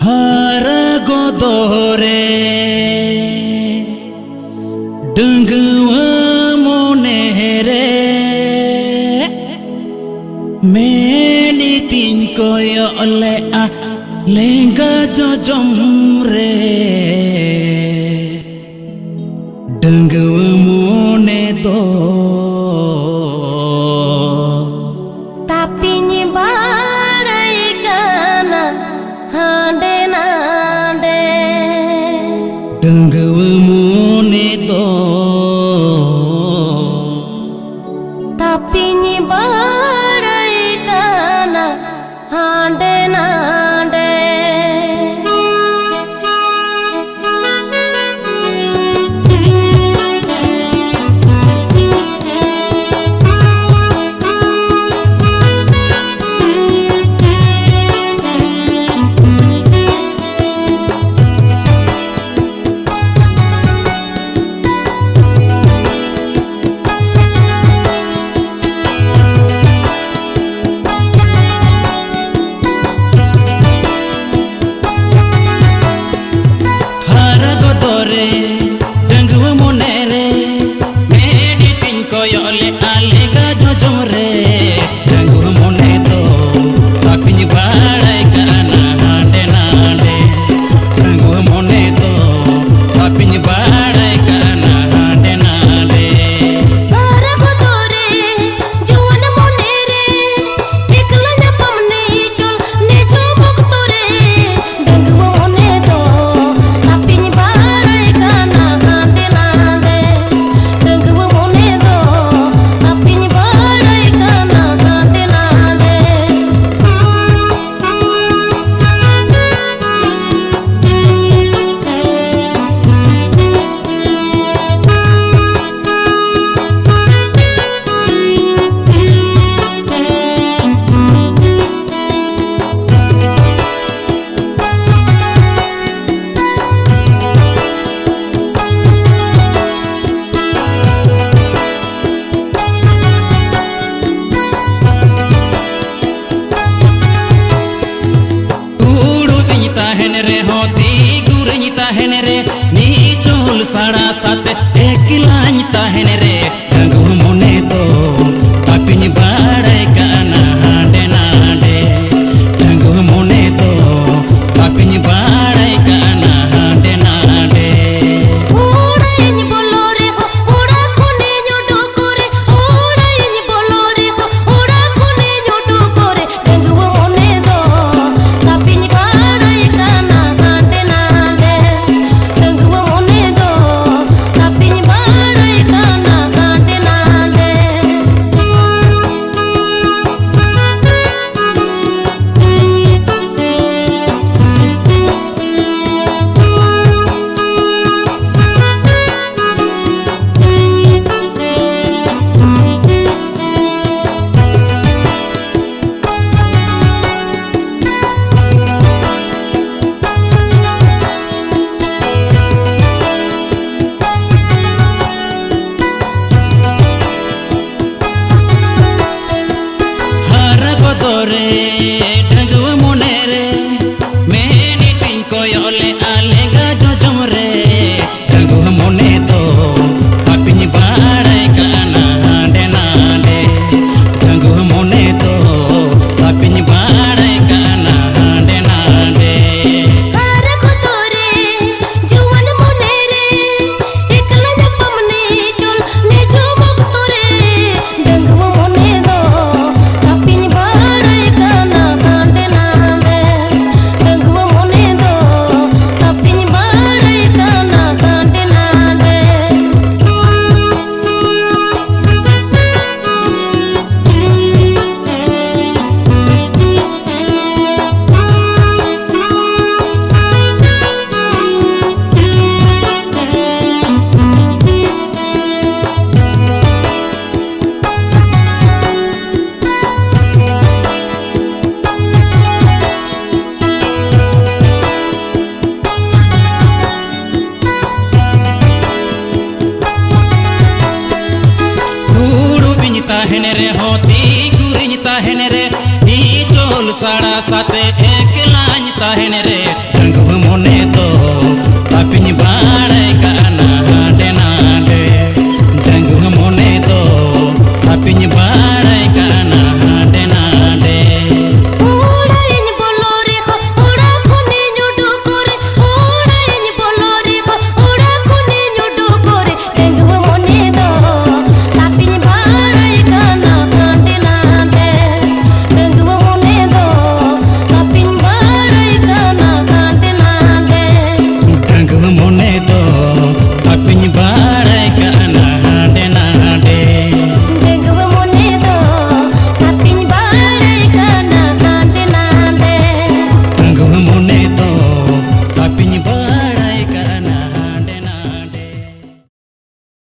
Haragodore Dungguwa monere Meni tinkoyo ole a lenga jojomre Dungguwa mone to Tapi nyibarai kana hande nande Dungguwa mone to Tapi nyibarai kana hande nande Dungguwa monere Meni tinkoyo ole alenga jojomre Dungguwa mone to tapi nyibarai kana hande nande Dungguwa mone to tapi nyibarai kana hande nande Haragodore juwan monere iklanya pamne chol ne jomoktore Dungguwa mone to tapi nyibarai kana hande nande Dungguwa mone to tapi nyibarai kana hande nande Sara sate ekilany tahen re Dungguwa mone to tapi nyibarai kana hande nande Dungguwa mone to tapi nyibarai kana hande nande Ora ini bolore ho ora kone nyodo kore Ora ini bolore ho ora kone nyodo kore Dungguwa mone to tapi nyibarai kana hande nande Dungguwa mone to tapi nyibarai kana hande nande Haragodore Dungguwa monere Meni tinkoyo ole